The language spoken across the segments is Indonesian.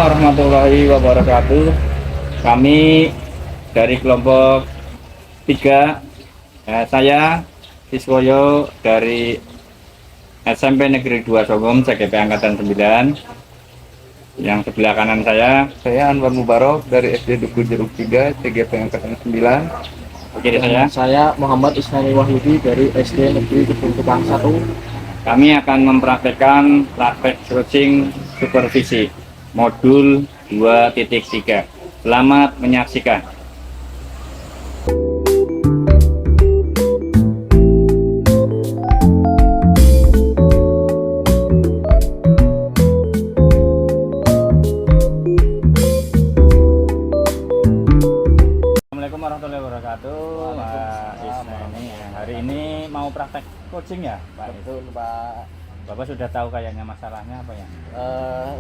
warahmatullahi wabarakatuh. Kami dari kelompok 3, saya Siswoyo dari SMP Negeri 2 Sogom, CGP Angkatan 9. Yang sebelah kanan saya Anwar Mubarok dari SD Duku Jeruk 3, CGP Angkatan 9. Kiri Saya Muhammad Ismail Wahyudi dari SD Negeri Tukang 1. Kami akan mempraktekkan praktek coaching supervisi modul 2.3. Selamat menyaksikan. Assalamualaikum warahmatullahi wabarakatuh. Hari ini mau praktek coaching ya, Pak? Betul, Pak. Bapak sudah tahu kayaknya masalahnya apa ya?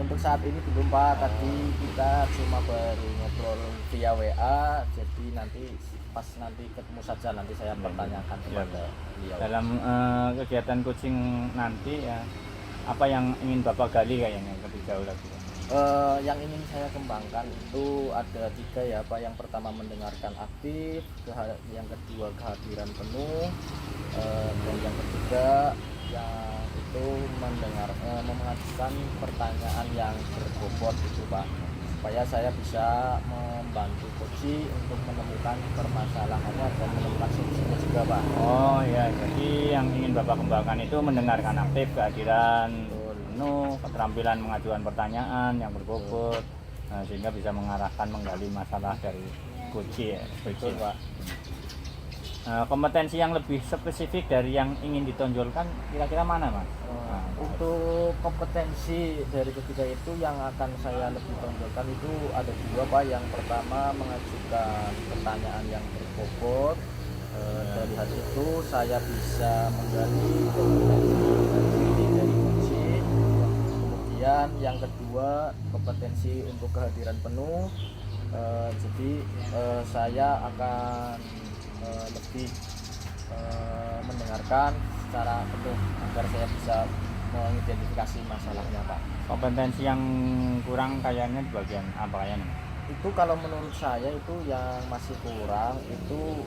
Untuk saat ini belum, Pak. Tadi kita cuma baru ngobrol via WA. Jadi nanti pas nanti ketemu saja nanti saya pertanyakan kepada beliau. Dalam kegiatan coaching nanti ya, apa yang ingin Bapak gali kayaknya lebih jauh lagi? Yang ingin saya kembangkan itu ada 3 ya, Pak. Yang pertama mendengarkan aktif, yang kedua kehadiran penuh, dan yang ketiga yang itu mengajukan pertanyaan yang berbobot itu, Pak, supaya saya bisa membantu coach untuk menemukan permasalahannya dan menemukan solusinya juga, Pak. Oh ya, jadi yang ingin Bapak kembangkan itu mendengarkan aktif, kehadiran penuh, keterampilan mengajukan pertanyaan yang berbobot, sehingga bisa mengarahkan menggali masalah dari coach ya. Betul, Pak. Kompetensi yang lebih spesifik dari yang ingin ditonjolkan kira-kira mana, Mas? Untuk kompetensi dari ketiga itu yang akan saya lebih tonjolkan itu ada 2, Pak. Yang pertama mengajukan pertanyaan yang berbobot. Dari hal itu saya bisa menggali kompetensi dari coaching. Kemudian yang kedua kompetensi untuk kehadiran penuh. Jadi saya akan lebih mendengarkan secara penuh agar saya bisa mengidentifikasi masalahnya, Pak. Kompetensi yang kurang kayaknya di bagian apa ya? Itu kalau menurut saya itu yang masih kurang itu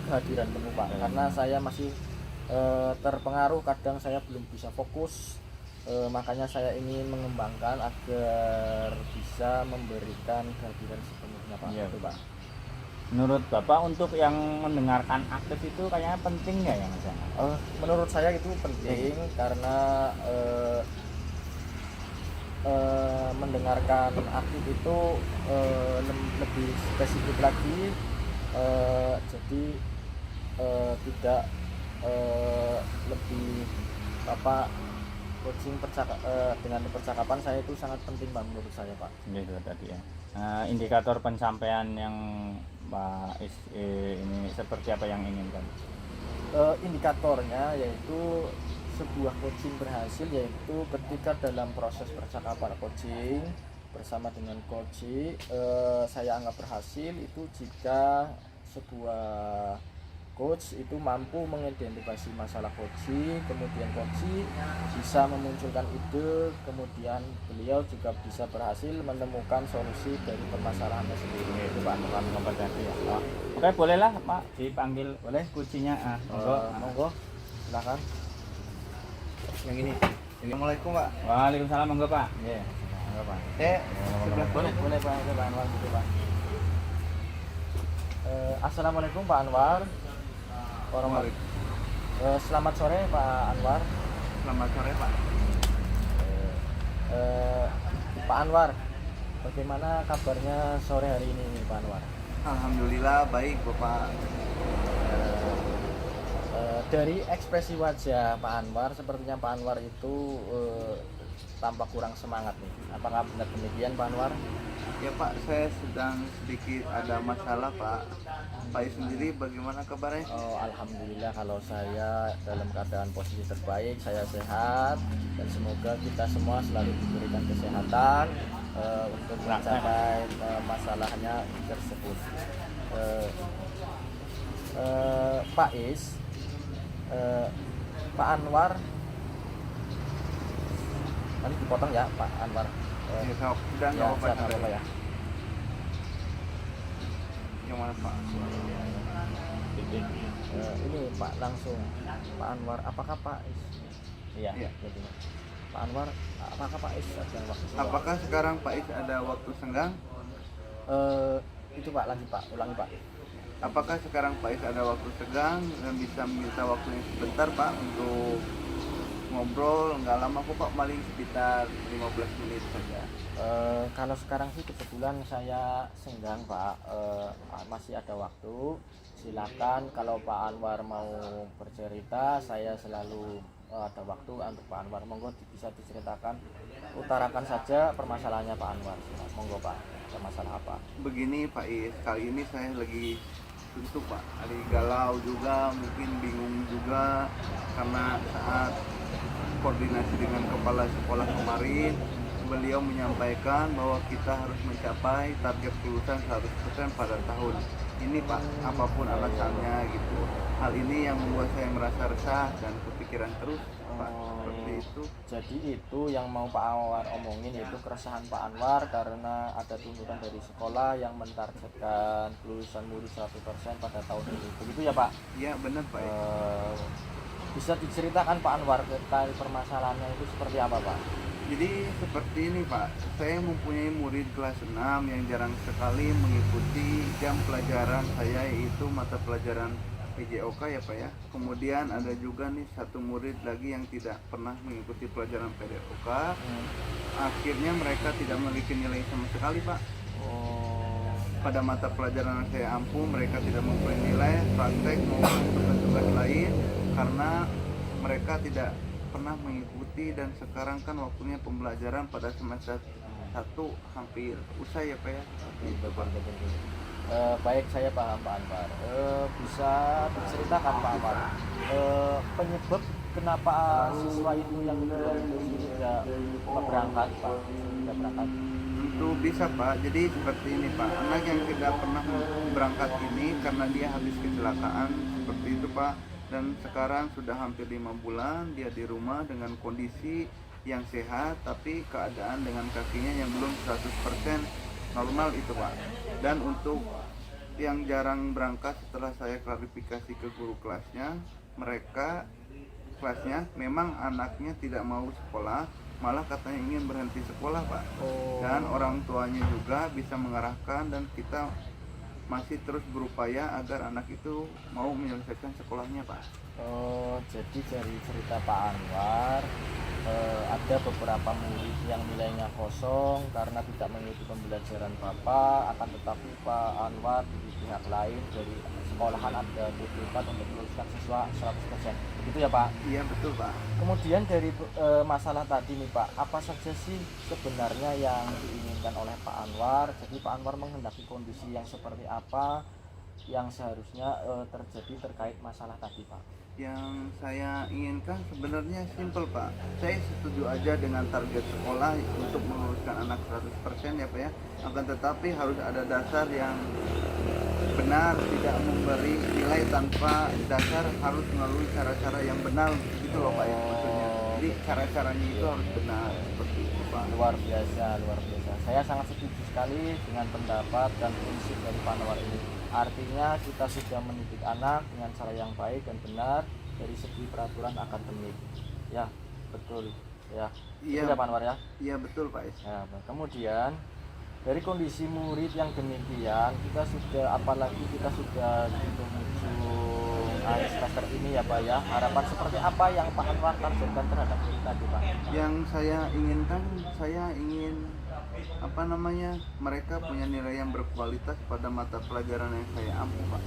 kehadiran penuh, Pak. Karena saya masih terpengaruh, kadang saya belum bisa fokus. Makanya saya ingin mengembangkan agar bisa memberikan kehadiran sepenuhnya, Pak. Iya. Itu, Pak. Menurut Bapak untuk yang mendengarkan aktif itu kayaknya penting nggak ya, Mas? Menurut saya itu penting karena mendengarkan aktif itu lebih spesifik lagi, jadi tidak lebih apa coaching dengan percakapan saya itu sangat penting, Pak, menurut saya, Pak. Gitu tadi ya. Indikator pencapaian yang Pak ini seperti apa yang inginkan? Indikatornya yaitu sebuah coaching berhasil yaitu ketika dalam proses percakapan coaching bersama dengan coach, saya anggap berhasil itu jika sebuah coach itu mampu mengidentifikasi masalah coach, kemudian coach bisa memunculkan ide, kemudian beliau juga bisa berhasil menemukan solusi dari permasalahannya sendiri. Itu, Pak, kompetensi ya. Oke, bolehlah Pak dipanggil oleh kuncinya. Monggo, silakan. Yang ini. Assalamualaikum, Pak. Waalaikumsalam, monggo Pak. Iya. Monggo Pak. Boleh Pak Anwar gitu, Pak. Assalamualaikum Pak Anwar. Selamat sore Pak Anwar. Selamat sore, Pak. Pak Anwar, bagaimana kabarnya sore hari ini Pak Anwar? Alhamdulillah baik, Bapak. Dari ekspresi wajah Pak Anwar, sepertinya Pak Anwar itu tampak kurang semangat nih. Apakah benar demikian, Pak Anwar? Ya, Pak, saya sedang sedikit ada masalah, Pak. Pak sendiri bagaimana kabarnya? Oh, alhamdulillah kalau saya dalam keadaan posisi terbaik, saya sehat dan semoga kita semua selalu diberikan kesehatan untuk mencapai masalahnya tersebut. Pak Is, Pak Anwar, nanti dipotong ya Pak Anwar. Ya, sok. Udah nggak Ya, apa-apa. siap, nggak apa-apa ya. Yang mana Pak? Ini Pak, langsung Pak Anwar, apakah Pak Is? Iya, Iya. jadi Pak Anwar, apakah Pak Is ada waktu senggang? Apakah sekarang Pak Is ada waktu senggang? Itu Pak, lagi Pak, ulangi Pak. Apakah sekarang Pak Is ada waktu senggang dan bisa meminta waktunya sebentar Pak untuk ngobrol? Nggak lama kok Pak, paling sekitar 15 menit saja. Kalau sekarang sih kebetulan saya senggang Pak, masih ada waktu. Silakan kalau Pak Anwar mau bercerita, saya selalu ada waktu untuk Pak Anwar. Monggo bisa diceritakan, utarakan saja permasalahannya Pak Anwar. Monggo Pak, ada masalah apa? Begini Pak Is, kali ini saya lagi suntuk Pak, lagi galau juga, mungkin bingung juga karena saat koordinasi dengan kepala sekolah kemarin, beliau menyampaikan bahwa kita harus mencapai target kelulusan 100% pada tahun ini Pak, apapun alasannya gitu. Hal ini yang membuat saya merasa resah dan kepikiran terus Pak, seperti itu. Jadi itu yang mau Pak Anwar omongin, itu keresahan Pak Anwar karena ada tuntutan dari sekolah yang mentargetkan kelulusan murid 100% pada tahun ini. Begitu ya Pak? Iya benar Pak Is. Bisa diceritakan Pak Anwar terkait permasalahannya itu seperti apa Pak? Jadi seperti ini Pak, saya mempunyai murid kelas 6 yang jarang sekali mengikuti jam pelajaran saya, yaitu mata pelajaran PJOK ya Pak ya. Kemudian ada juga nih satu murid lagi yang tidak pernah mengikuti pelajaran PJOK. Akhirnya mereka tidak memiliki nilai sama sekali Pak. Pada mata pelajaran yang saya ampu, mereka tidak mempunyai nilai praktek maupun tugas-tugas lain karena mereka tidak pernah mengikuti, dan sekarang kan waktunya pembelajaran pada semester 1 hampir usai ya Pak ya. Baik, saya paham Pak Anwar. Bisa diceritakan Pak Anwar penyebab kenapa siswa itu yang tidak berangkat Pak? Tidak berangkat. Tentu bisa Pak, jadi seperti ini Pak, anak yang tidak pernah berangkat ini karena dia habis kecelakaan seperti itu Pak. Dan sekarang sudah hampir 5 bulan dia di rumah dengan kondisi yang sehat, tapi keadaan dengan kakinya yang belum 100% normal itu Pak. Dan untuk yang jarang berangkat, setelah saya klarifikasi ke guru kelasnya, mereka kelasnya memang anaknya tidak mau sekolah, malah katanya ingin berhenti sekolah Pak. Dan orang tuanya juga bisa mengarahkan, dan kita masih terus berupaya agar anak itu mau menyelesaikan sekolahnya Pak. Jadi dari cerita Pak Anwar, ada beberapa murid yang nilainya kosong karena tidak mengikuti pembelajaran Bapak, akan tetapi Pak Anwar di pihak lain dari sekolahan ada tuntutan untuk meluluskan siswa 100%. Begitu ya Pak? Iya betul Pak. Kemudian dari masalah tadi nih Pak, apa saja sih sebenarnya yang diinginkan oleh Pak Anwar? Jadi Pak Anwar menghendaki kondisi yang seperti apa yang seharusnya terjadi terkait masalah tadi Pak? Yang saya inginkan sebenarnya simpel Pak. Saya setuju aja dengan target sekolah untuk meluluskan anak 100% ya Pak ya. Akan tetapi harus ada dasar yang benar, tidak memberi nilai tanpa dasar, harus melalui cara-cara yang benar gitu loh Pak ya maksudnya. Jadi cara-caranya itu harus benar seperti itu Pak. Luar biasa, luar biasa. Saya sangat setuju sekali dengan pendapat dan prinsip dari Pak Anwar ini. Artinya kita sudah mendidik anak dengan cara yang baik dan benar dari segi peraturan akademik. Ya, betul. Ya, Iya. betul ya Pak Anwar ya. Iya betul Pak Is. Ya, kemudian dari kondisi murid yang demikian, kita sudah, apalagi kita sudah di penghujung akhir semester ini ya Pak ya. Harapan seperti apa yang Pak Anwar targetkan terhadap murid tadi Pak? Yang saya inginkan, saya ingin mereka punya nilai yang berkualitas pada mata pelajaran yang saya ampu Pak.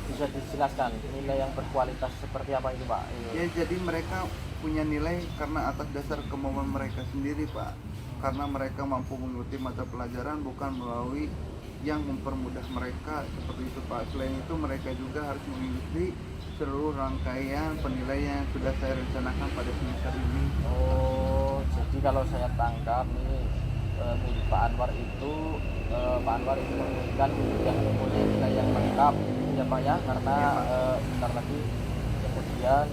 Bisa dijelaskan nilai yang berkualitas seperti apa itu Pak? Ya jadi mereka punya nilai karena atas dasar kemauan mereka sendiri Pak. Karena mereka mampu mengikuti mata pelajaran bukan melalui yang mempermudah mereka seperti itu Pak. Selain itu mereka juga harus mengikuti seluruh rangkaian penilaian yang sudah saya rencanakan pada semester ini. Jadi kalau saya tangkap nih, murid Pak Anwar itu menginginkan yang mempunyai nilai yang lengkap ya Pak ya, karena bentar lagi kemudian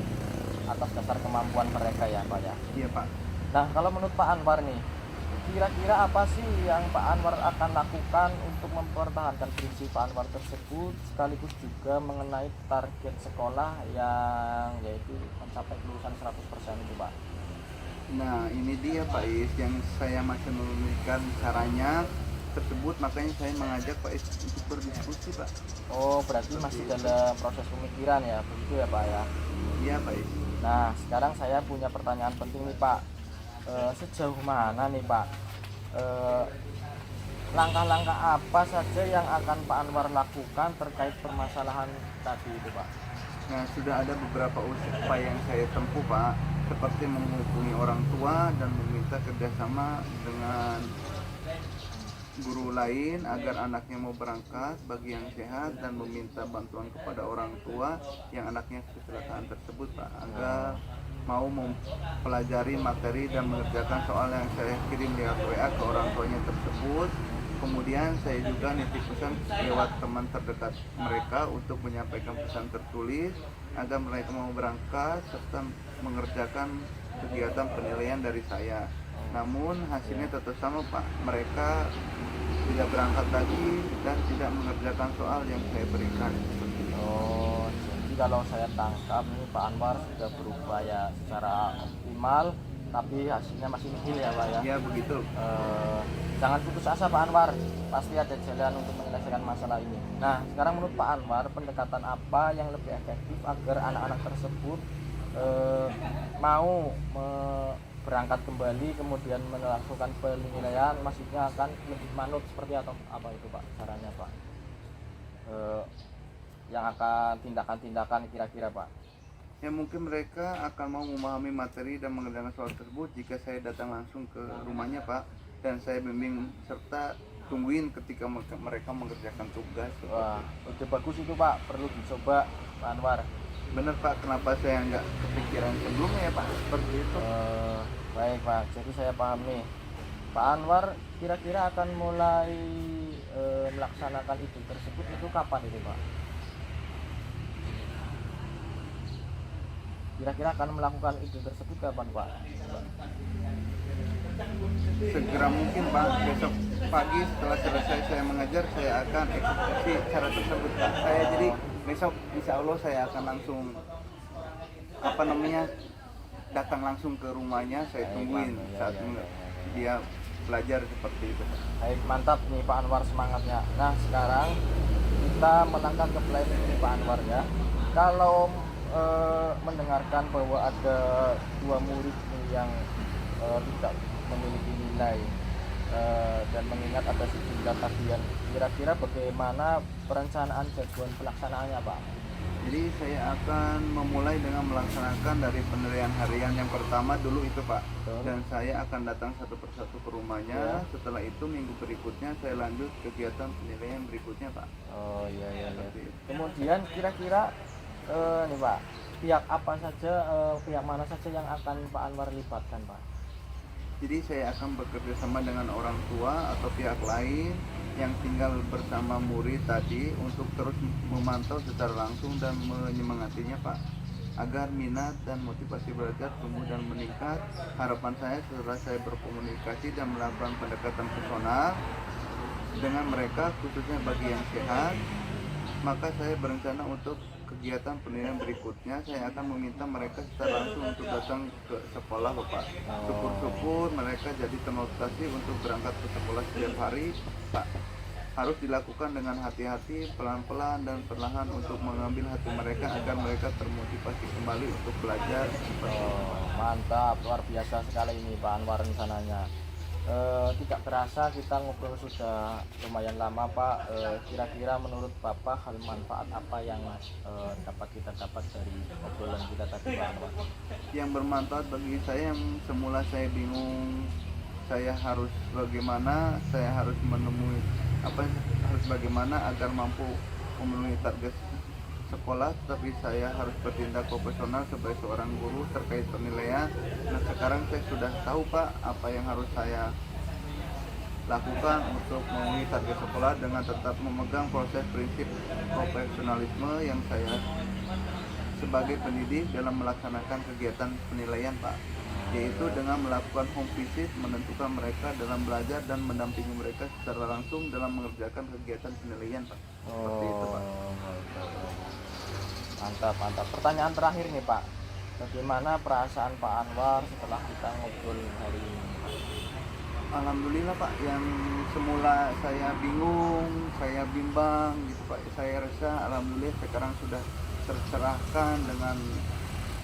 atas dasar kemampuan mereka ya Pak ya. Iya Pak. Nah kalau menurut Pak Anwar nih, kira-kira apa sih yang Pak Anwar akan lakukan untuk mempertahankan prinsip Pak Anwar tersebut, sekaligus juga mengenai target sekolah yang yaitu mencapai kelulusan 100% itu Pak? Nah, ini dia Pak Is yang saya masih memikirkan caranya tersebut, makanya saya mengajak Pak Is untuk berdiskusi Pak. Oh, berarti masih dalam proses pemikiran ya, begitu ya Pak ya? Iya Pak Is. Nah, sekarang saya punya pertanyaan penting nih Pak. Sejauh mana nih Pak? Langkah-langkah apa saja yang akan Pak Anwar lakukan terkait permasalahan tadi itu Pak? Nah, sudah ada beberapa upaya yang saya tempuh Pak, seperti menghubungi orang tua dan meminta kerjasama dengan guru lain agar anaknya mau berangkat bagi yang sehat, dan meminta bantuan kepada orang tua yang anaknya kecelakaan tersebut Pak, agar mau mempelajari materi dan mengerjakan soal yang saya kirim lewat WA ke orang tuanya tersebut. Kemudian saya juga nitip pesan lewat teman terdekat mereka untuk menyampaikan pesan tertulis agar mereka mau berangkat serta mengerjakan kegiatan penilaian dari saya. Namun hasilnya tetap sama Pak, mereka tidak berangkat lagi dan tidak mengerjakan soal yang saya berikan. Oh, jadi kalau saya tangkap nih Pak Anwar sudah berupaya secara optimal, tapi hasilnya masih nihil ya Pak ya? Ya begitu. Jangan putus asa Pak Anwar, pasti ada jalan untuk menyelesaikan masalah ini. Nah, sekarang menurut Pak Anwar, pendekatan apa yang lebih efektif agar anak-anak tersebut mau berangkat kembali kemudian melakukan penilaian, maksudnya akan lebih manut seperti atau apa itu Pak caranya Pak? Yang akan tindakan-tindakan kira-kira Pak? Ya mungkin mereka akan mau memahami materi dan mengerjakan soal tersebut jika saya datang langsung ke rumahnya Pak, dan saya bimbing serta tungguin ketika mereka mengerjakan tugas. Wah, ide bagus itu Pak, perlu dicoba Pak Anwar. Bener Pak, kenapa saya nggak kepikiran sebelumnya ya Pak seperti itu? Baik Pak, jadi saya paham nih. Pak Anwar kira-kira akan mulai melaksanakan ide tersebut itu kapan itu Pak? Kira-kira akan melakukan ide tersebut kapan Pak? Segera mungkin Pak, besok pagi setelah selesai saya mengajar saya akan eksekusi cara tersebut Pak. Saya jadi besok insya Allah saya akan langsung datang langsung ke rumahnya, saya tungguin saat dia belajar seperti itu. Baik, mantap nih Pak Anwar semangatnya. Nah sekarang kita melangkah ke planning nih Pak Anwar ya. Kalau mendengarkan bahwa ada dua murid nih yang tidak memiliki nilai dan mengingat ada sejumlah tagihan, kira-kira bagaimana perencanaan jadwal pelaksanaannya Pak? Jadi saya akan memulai dengan melaksanakan dari penilaian harian yang pertama dulu itu Pak. Betul. Dan saya akan datang satu persatu ke rumahnya. Setelah itu minggu berikutnya saya lanjut kegiatan penilaian berikutnya Pak. Oh iya. Kemudian kira-kira nih Pak, pihak apa saja, pihak mana saja yang akan Pak Anwar libatkan Pak? Jadi saya akan bekerja sama dengan orang tua atau pihak lain yang tinggal bersama murid tadi untuk terus memantau secara langsung dan menyemangatinya Pak, agar minat dan motivasi belajar tumbuh dan meningkat. Harapan saya setelah saya berkomunikasi dan melakukan pendekatan personal dengan mereka khususnya bagi yang sehat, maka saya berencana untuk kegiatan penilaian berikutnya saya akan meminta mereka secara langsung untuk datang ke sekolah Bapak. Syukur-syukur mereka jadi termotivasi untuk berangkat ke sekolah setiap hari Pak. Harus dilakukan dengan hati-hati, pelan-pelan dan perlahan untuk mengambil hati mereka agar mereka termotivasi kembali untuk belajar. Mantap, luar biasa sekali ini Pak Anwar rencananya. Tidak terasa kita ngobrol sudah lumayan lama Pak. Kira-kira menurut Bapak hal manfaat apa yang dapat kita dapat dari obrolan kita tadi Pak Anwar? Yang bermanfaat bagi saya, yang semula saya bingung saya harus bagaimana, saya harus menemui harus bagaimana agar mampu memenuhi target sekolah, tapi saya harus bertindak profesional sebagai seorang guru terkait penilaian. Nah sekarang saya sudah tahu Pak apa yang harus saya lakukan untuk memenuhi target sekolah dengan tetap memegang proses prinsip profesionalisme yang saya sebagai pendidik dalam melaksanakan kegiatan penilaian Pak. yaitu dengan melakukan home visit, menentukan mereka dalam belajar dan mendampingi mereka secara langsung dalam mengerjakan kegiatan penilaian, Pak. Seperti itu, Pak. Mantap, mantap. Pertanyaan terakhir nih Pak, bagaimana perasaan Pak Anwar setelah kita ngobrol hari ini? Alhamdulillah Pak, yang semula saya bingung, saya bimbang gitu Pak, saya rasa alhamdulillah sekarang sudah tercerahkan dengan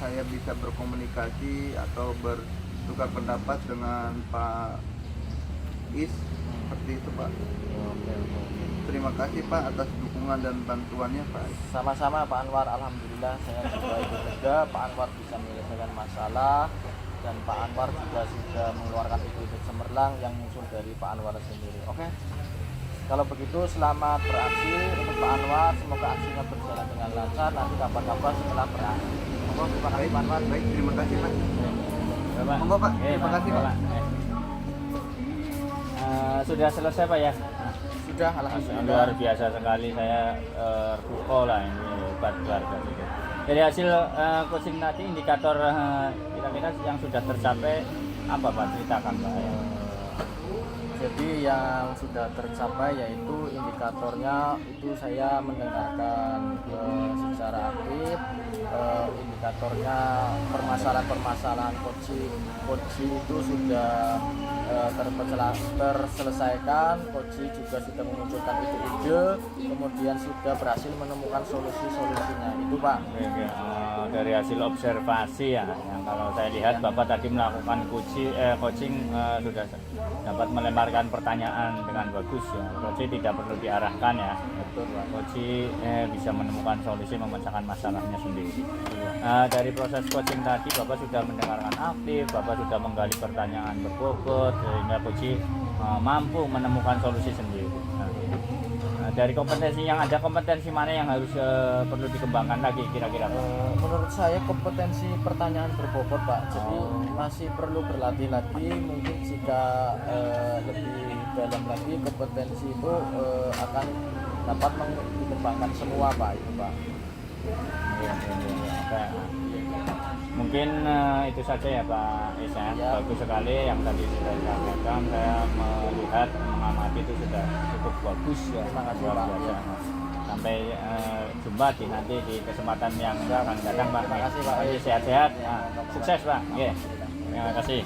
saya bisa berkomunikasi atau bertukar pendapat dengan Pak Is, seperti itu Pak. Oke, oke. Terima kasih Pak atas dukungan dan bantuannya Pak. Sama-sama Pak Anwar, alhamdulillah saya juga ikut lega Pak Anwar bisa menyelesaikan masalah, dan Pak Anwar juga sudah mengeluarkan ide-ide cemerlang yang muncul dari Pak Anwar sendiri. Oke, kalau begitu selamat beraksi untuk Pak Anwar, semoga aksinya berjalan dengan lancar, nanti kabar-kabar setelah beraksi. Monggo, terima kasih Pak Anwar. Baik, terima kasih Pak. Ya, Pak. Monggo, Pak. Oke, Terima kasih, Pak. Sudah selesai Pak ya? Sudah, alhamdulillah. Luar biasa sekali, saya terpukau lah ini, hebat luar biasa. Dari hasil coaching tadi, indikator kira-kira yang sudah tercapai apa Pak, ceritakan Pak ya? Jadi yang sudah tercapai yaitu indikatornya itu saya mendengarkan secara aktif, indikatornya permasalahan-permasalahan coach itu sudah terselesaikan, coach juga sudah memunculkan ide-ide, kemudian sudah berhasil menemukan solusi-solusinya itu Pak. Oke. Dari hasil observasi ya, yang kalau saya lihat Bapak tadi melakukan coaching sudah dapat melemparkan pertanyaan dengan bagus ya. Coach tidak perlu diarahkan ya. Betul Pak. Coach bisa menemukan solusi, memecahkan masalahnya sendiri. Dari proses coaching tadi Bapak sudah mendengarkan aktif, Bapak sudah menggali pertanyaan berbobot sehingga coach mampu menemukan solusi sendiri. Dari kompetensi yang ada, kompetensi mana yang harus perlu dikembangkan lagi kira-kira Pak? Menurut saya kompetensi pertanyaan berbobot Pak, jadi masih perlu berlatih lagi, mungkin jika lebih dalam lagi kompetensi itu akan dapat dikembangkan semua Pak itu Pak. Oke. Mungkin itu saja ya Pak Isa. Ya. Bagus sekali yang tadi sudah disampaikan. Saya melihat, mengamati itu sudah cukup bagus ya. Terima kasih, Luar Pak. biasa. Ya. Sampai jumpa nanti di kesempatan yang akan datang Pak. Terima kasih, Pak. Sehat-sehat. Ya, Sukses Pak. Oke. Terima kasih.